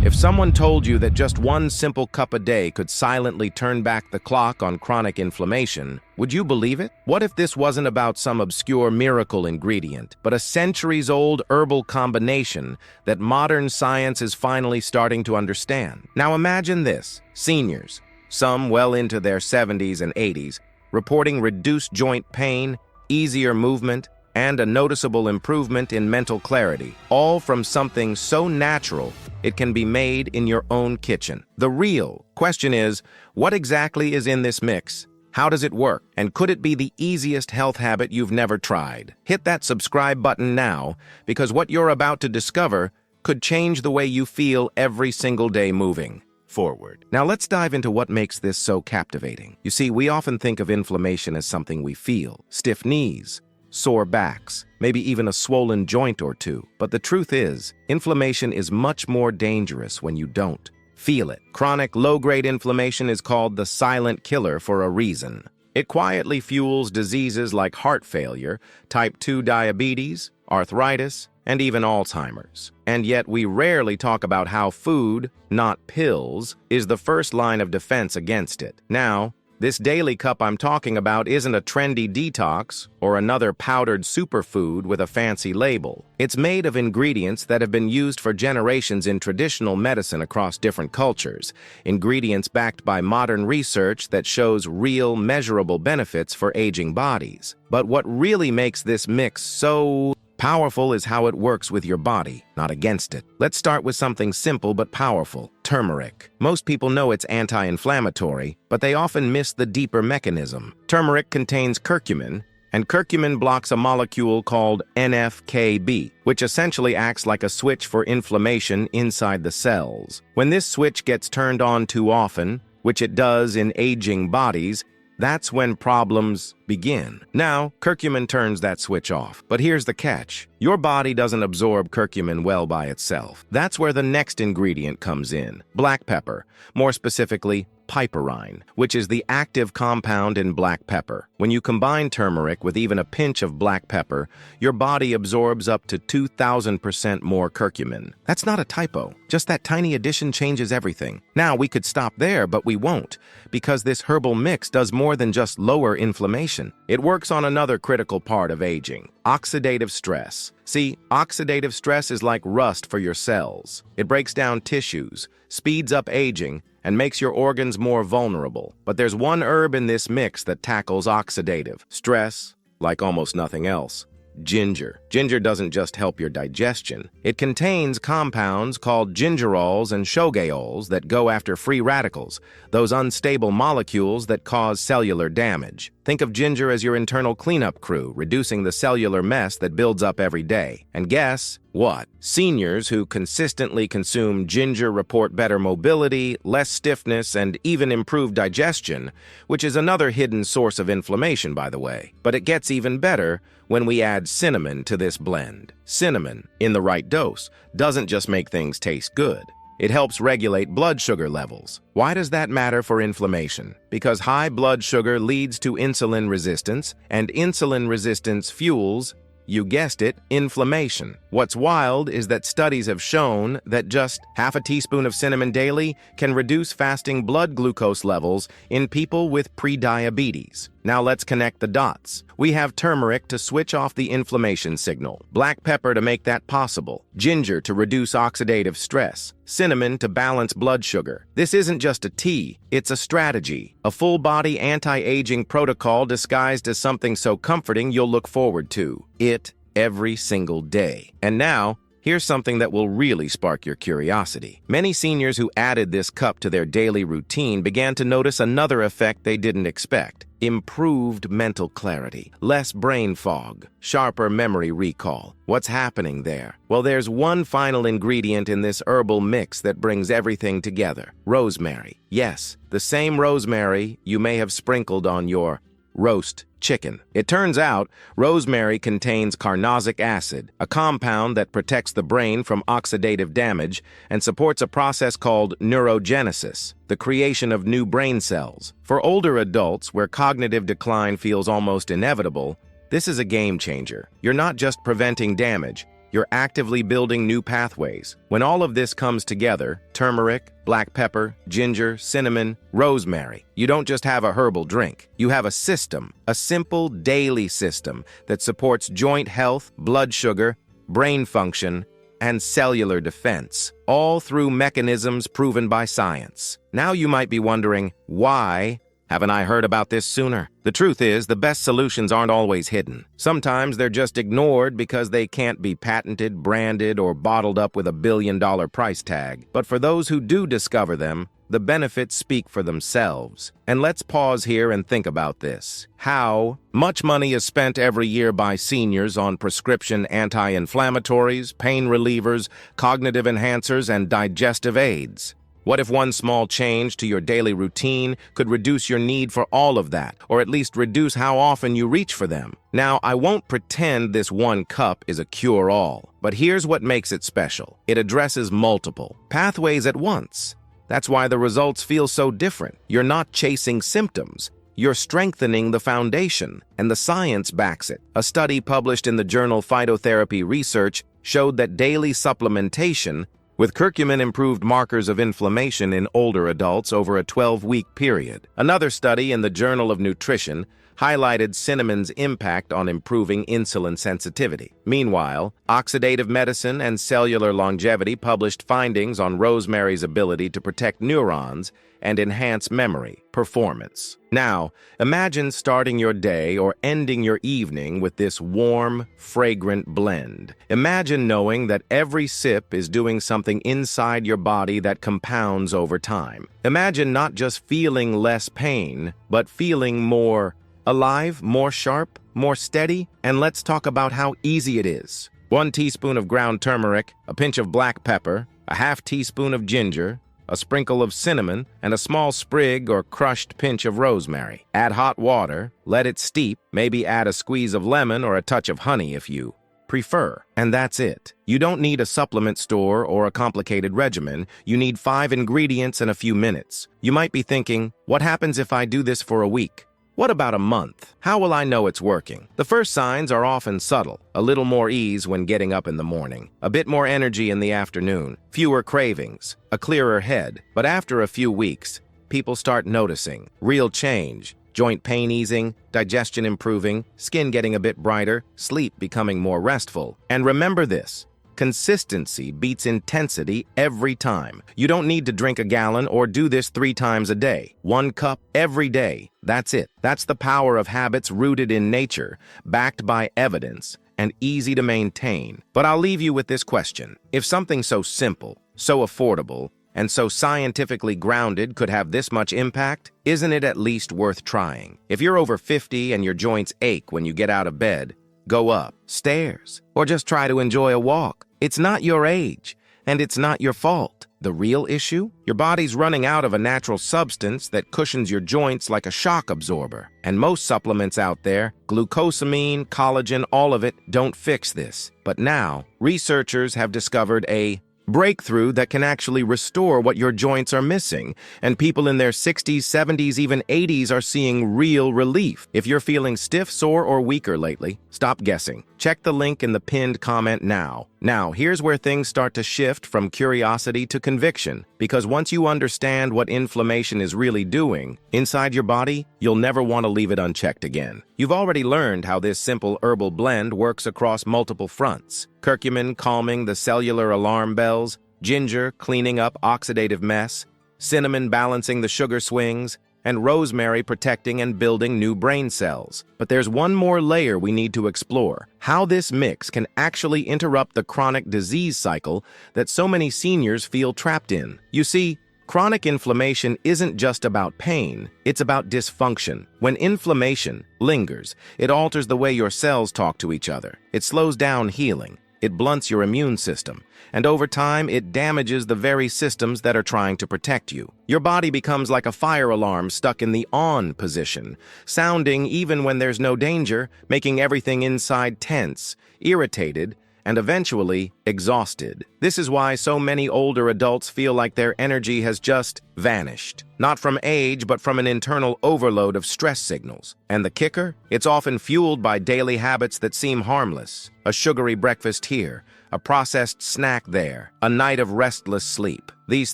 If someone told you that just one simple cup a day could silently turn back the clock on chronic inflammation, would you believe it? What if this wasn't about some obscure miracle ingredient, but a centuries-old herbal combination that modern science is finally starting to understand? Now imagine this: seniors, some well into their 70s and 80s, reporting reduced joint pain, easier movement, and a noticeable improvement in mental clarity, all from something so natural it can be made in your own kitchen. The real question is, what exactly is in this mix? How does it work? And could it be the easiest health habit you've never tried? Hit that subscribe button now, because what you're about to discover could change the way you feel every single day moving forward. Now let's dive into what makes this so captivating. You see, we often think of inflammation as something we feel: stiff knees, sore backs, maybe even a swollen joint or two. But the truth is, inflammation is much more dangerous when you don't feel it. Chronic low-grade inflammation is called the silent killer for a reason. It quietly fuels diseases like heart failure, type 2 diabetes, arthritis, and even Alzheimer's. And yet we rarely talk about how food, not pills, is the first line of defense against it. Now, this daily cup I'm talking about isn't a trendy detox or another powdered superfood with a fancy label. It's made of ingredients that have been used for generations in traditional medicine across different cultures, ingredients backed by modern research that shows real, measurable benefits for aging bodies. But what really makes this mix so powerful is how it works with your body, not against it. Let's start with something simple but powerful: turmeric. Most people know it's anti-inflammatory, but they often miss the deeper mechanism. Turmeric contains curcumin, and curcumin blocks a molecule called NF-κB, which essentially acts like a switch for inflammation inside the cells. When this switch gets turned on too often, which it does in aging bodies, that's when problems begin. Now, curcumin turns that switch off. But here's the catch: your body doesn't absorb curcumin well by itself. That's where the next ingredient comes in: black pepper, more specifically, piperine, which is the active compound in black pepper. When you combine turmeric with even a pinch of black pepper, your body absorbs up to 2,000% more curcumin. That's not a typo. Just that tiny addition changes everything. Now, we could stop there, but we won't, because this herbal mix does more than just lower inflammation. It works on another critical part of aging: oxidative stress. See, oxidative stress is like rust for your cells. It breaks down tissues, speeds up aging, and makes your organs more vulnerable. But there's one herb in this mix that tackles oxidative stress like almost nothing else: ginger. Ginger doesn't just help your digestion. It contains compounds called gingerols and shogaols that go after free radicals, those unstable molecules that cause cellular damage. Think of ginger as your internal cleanup crew, reducing the cellular mess that builds up every day. And guess what? Seniors who consistently consume ginger report better mobility, less stiffness, and even improved digestion, which is another hidden source of inflammation, by the way. But it gets even better when we add cinnamon to this blend. Cinnamon, in the right dose, doesn't just make things taste good. It helps regulate blood sugar levels. Why does that matter for inflammation? Because high blood sugar leads to insulin resistance, and insulin resistance fuels, you guessed it, inflammation. What's wild is that studies have shown that just half a teaspoon of cinnamon daily can reduce fasting blood glucose levels in people with prediabetes. Now let's connect the dots. We have turmeric to switch off the inflammation signal, black pepper to make that possible, ginger to reduce oxidative stress, cinnamon to balance blood sugar. This isn't just a tea, it's a strategy, a full-body anti-aging protocol disguised as something so comforting you'll look forward to it every single day. And now, here's something that will really spark your curiosity. Many seniors who added this cup to their daily routine began to notice another effect they didn't expect: improved mental clarity, less brain fog, sharper memory recall. What's happening there? Well, there's one final ingredient in this herbal mix that brings everything together: rosemary. Yes, the same rosemary you may have sprinkled on your roast chicken. It turns out rosemary contains carnosic acid, a compound that protects the brain from oxidative damage and supports a process called neurogenesis, the creation of new brain cells. For older adults, where cognitive decline feels almost inevitable, this is a game changer. You're not just preventing damage, you're actively building new pathways. When all of this comes together, turmeric, black pepper, ginger, cinnamon, rosemary, you don't just have a herbal drink. You have a system, a simple daily system that supports joint health, blood sugar, brain function, and cellular defense, all through mechanisms proven by science. Now you might be wondering, why haven't I heard about this sooner? The truth is, the best solutions aren't always hidden. Sometimes they're just ignored because they can't be patented, branded, or bottled up with a billion-dollar price tag. But for those who do discover them, the benefits speak for themselves. And let's pause here and think about this. How much money is spent every year by seniors on prescription anti-inflammatories, pain relievers, cognitive enhancers, and digestive aids? What if one small change to your daily routine could reduce your need for all of that, or at least reduce how often you reach for them? Now, I won't pretend this one cup is a cure-all, but here's what makes it special. It addresses multiple pathways at once. That's why the results feel so different. You're not chasing symptoms. You're strengthening the foundation, and the science backs it. A study published in the journal Phytotherapy Research showed that daily supplementation with curcumin improved markers of inflammation in older adults over a 12-week period. Another study in the Journal of Nutrition highlighted cinnamon's impact on improving insulin sensitivity. Meanwhile, Oxidative Medicine and Cellular Longevity published findings on rosemary's ability to protect neurons and enhance memory performance. Now, imagine starting your day or ending your evening with this warm, fragrant blend. Imagine knowing that every sip is doing something inside your body that compounds over time. Imagine not just feeling less pain, but feeling more alive, more sharp, more steady. And let's talk about how easy it is. 1 teaspoon of ground turmeric, a pinch of black pepper, a half teaspoon of ginger, a sprinkle of cinnamon, and a small sprig or crushed pinch of rosemary. Add hot water, let it steep, maybe add a squeeze of lemon or a touch of honey if you prefer. And that's it. You don't need a supplement store or a complicated regimen. You need 5 ingredients and a few minutes. You might be thinking, what happens if I do this for a week? What about a month? How will I know it's working? The first signs are often subtle. A little more ease when getting up in the morning, a bit more energy in the afternoon, fewer cravings, a clearer head. But after a few weeks, people start noticing real change. Joint pain easing, digestion improving, skin getting a bit brighter, sleep becoming more restful. And remember this. Consistency beats intensity every time. You don't need to drink a gallon or do this 3 times a day. 1 cup every day. That's it. That's the power of habits rooted in nature, backed by evidence, and easy to maintain. But I'll leave you with this question. If something so simple, so affordable, and so scientifically grounded could have this much impact, isn't it at least worth trying? If you're over 50 and your joints ache when you get out of bed, go up stairs, or just try to enjoy a walk. It's not your age, and it's not your fault. The real issue? Your body's running out of a natural substance that cushions your joints like a shock absorber. And most supplements out there, glucosamine, collagen, all of it, don't fix this. But now, researchers have discovered a breakthrough that can actually restore what your joints are missing, and people in their 60s, 70s, even 80s are seeing real relief. If you're feeling stiff, sore, or weaker lately, stop guessing. Check the link in the pinned comment now. Now, here's where things start to shift from curiosity to conviction, because once you understand what inflammation is really doing inside your body, you'll never want to leave it unchecked again. You've already learned how this simple herbal blend works across multiple fronts. Curcumin calming the cellular alarm bells, ginger cleaning up oxidative mess, cinnamon balancing the sugar swings, and rosemary protecting and building new brain cells. But there's one more layer we need to explore: how this mix can actually interrupt the chronic disease cycle that so many seniors feel trapped in. You see, chronic inflammation isn't just about pain, it's about dysfunction. When inflammation lingers, it alters the way your cells talk to each other. It slows down healing. It blunts your immune system, and over time, it damages the very systems that are trying to protect you. Your body becomes like a fire alarm stuck in the on position, sounding even when there's no danger, making everything inside tense, irritated, and eventually exhausted. This is why so many older adults feel like their energy has just vanished. Not from age, but from an internal overload of stress signals. And the kicker? It's often fueled by daily habits that seem harmless. A sugary breakfast here, a processed snack there, a night of restless sleep. These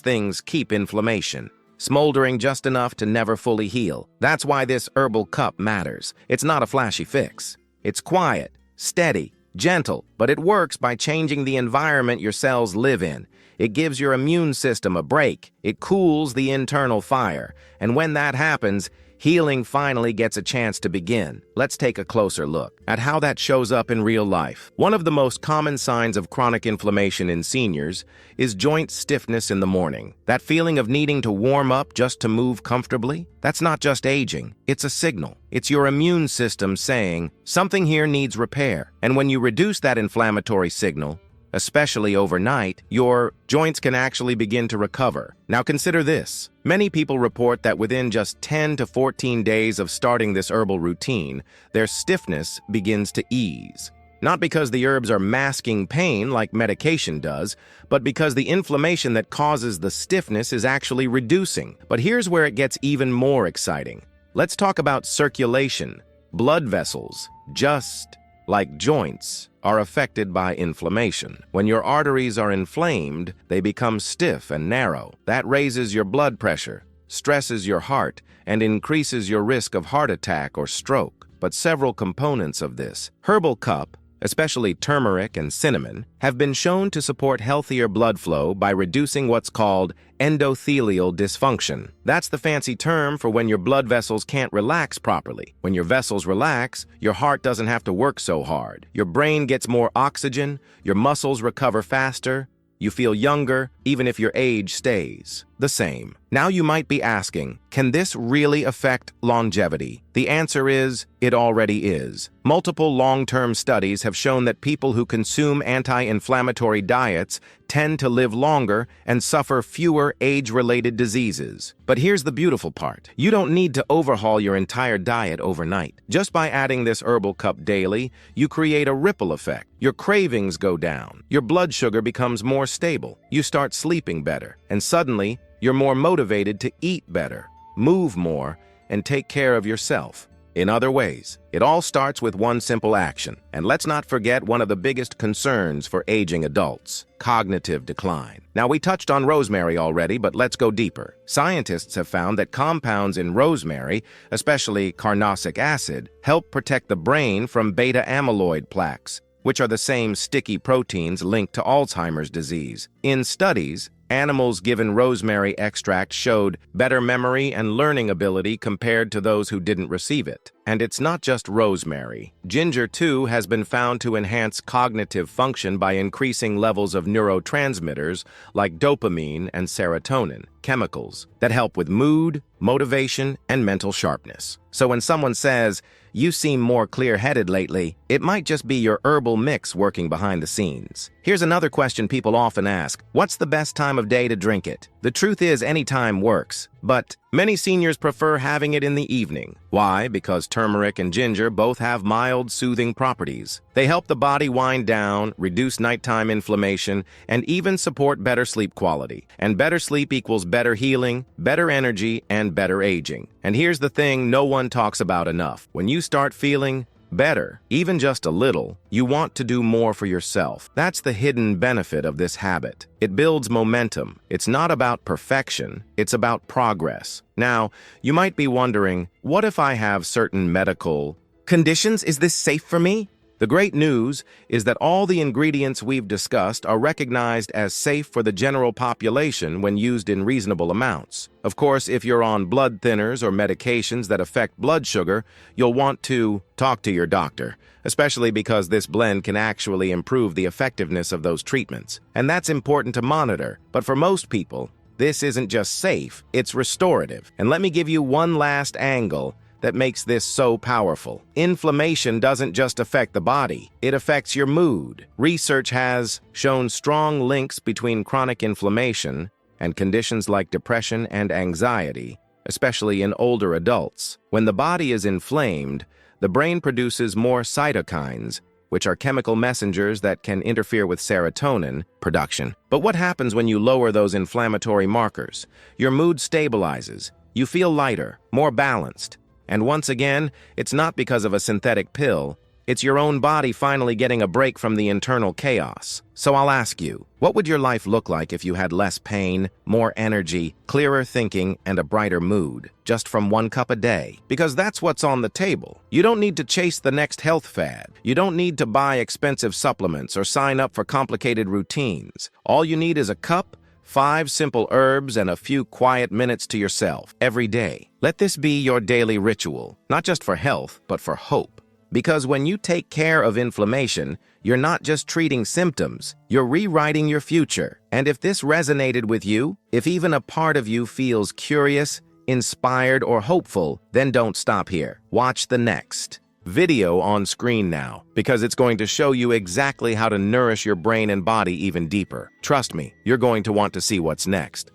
things keep inflammation smoldering just enough to never fully heal. That's why this herbal cup matters. It's not a flashy fix. It's quiet, steady, gentle, but it works by changing the environment your cells live in. It gives your immune system a break. It cools the internal fire. And when that happens, healing finally gets a chance to begin. Let's take a closer look at how that shows up in real life. One of the most common signs of chronic inflammation in seniors is joint stiffness in the morning. That feeling of needing to warm up just to move comfortably? That's not just aging, it's a signal. It's your immune system saying, something here needs repair. And when you reduce that inflammatory signal, especially overnight, your joints can actually begin to recover. Now consider this. Many people report that within just 10 to 14 days of starting this herbal routine, their stiffness begins to ease. Not because the herbs are masking pain like medication does, but because the inflammation that causes the stiffness is actually reducing. But here's where it gets even more exciting. Let's talk about circulation. Blood vessels, just like joints, are affected by inflammation. When your arteries are inflamed, they become stiff and narrow. That raises your blood pressure, stresses your heart, and increases your risk of heart attack or stroke. But several components of this herbal cup, especially turmeric and cinnamon, have been shown to support healthier blood flow by reducing what's called endothelial dysfunction. That's the fancy term for when your blood vessels can't relax properly. When your vessels relax, your heart doesn't have to work so hard. Your brain gets more oxygen, your muscles recover faster, you feel younger, even if your age stays the same. Now you might be asking, can this really affect longevity? The answer is, it already is. Multiple long-term studies have shown that people who consume anti-inflammatory diets tend to live longer and suffer fewer age-related diseases. But here's the beautiful part. You don't need to overhaul your entire diet overnight. Just by adding this herbal cup daily, you create a ripple effect. Your cravings go down. Your blood sugar becomes more stable. You start sleeping better. And suddenly, you're more motivated to eat better, move more, and take care of yourself. In other ways, it all starts with one simple action. And let's not forget one of the biggest concerns for aging adults: cognitive decline. Now, we touched on rosemary already, but let's go deeper. Scientists have found that compounds in rosemary, especially carnosic acid, help protect the brain from beta-amyloid plaques, which are the same sticky proteins linked to Alzheimer's disease. In studies, animals given rosemary extract showed better memory and learning ability compared to those who didn't receive it. And it's not just rosemary. Ginger, too, has been found to enhance cognitive function by increasing levels of neurotransmitters like dopamine and serotonin, chemicals that help with mood, motivation, and mental sharpness. So when someone says, "You seem more clear-headed lately," it might just be your herbal mix working behind the scenes. Here's another question people often ask: what's the best time of day to drink it? The truth is, any time works, but many seniors prefer having it in the evening. Why? Because turmeric and ginger both have mild, soothing properties. They help the body wind down, reduce nighttime inflammation, and even support better sleep quality. And better sleep equals better healing, better energy, and better aging. And here's the thing no one talks about enough. When you start feeling better, even just a little, you want to do more for yourself. That's the hidden benefit of this habit. It builds momentum. It's not about perfection, it's about progress. Now, you might be wondering, what if I have certain medical conditions? Is this safe for me? The great news is that all the ingredients we've discussed are recognized as safe for the general population when used in reasonable amounts. Of course, if you're on blood thinners or medications that affect blood sugar, you'll want to talk to your doctor, especially because this blend can actually improve the effectiveness of those treatments. And that's important to monitor. But for most people, this isn't just safe, it's restorative. And let me give you one last angle that makes this so powerful. Inflammation doesn't just affect the body, it affects your mood. Research has shown strong links between chronic inflammation and conditions like depression and anxiety, especially in older adults. When the body is inflamed, the brain produces more cytokines, which are chemical messengers that can interfere with serotonin production. But what happens when you lower those inflammatory markers? Your mood stabilizes, you feel lighter, more balanced. And once again, it's not because of a synthetic pill. It's your own body finally getting a break from the internal chaos. So I'll ask you, what would your life look like if you had less pain, more energy, clearer thinking, and a brighter mood, just from 1 cup a day? Because that's what's on the table. You don't need to chase the next health fad. You don't need to buy expensive supplements or sign up for complicated routines. All you need is a cup, 5 simple herbs, and a few quiet minutes to yourself every day. Let this be your daily ritual, not just for health, but for hope. Because when you take care of inflammation, you're not just treating symptoms, you're rewriting your future. And if this resonated with you, if even a part of you feels curious, inspired, or hopeful, then don't stop here. Watch the next video on screen now, because it's going to show you exactly how to nourish your brain and body even deeper. Trust me, you're going to want to see what's next.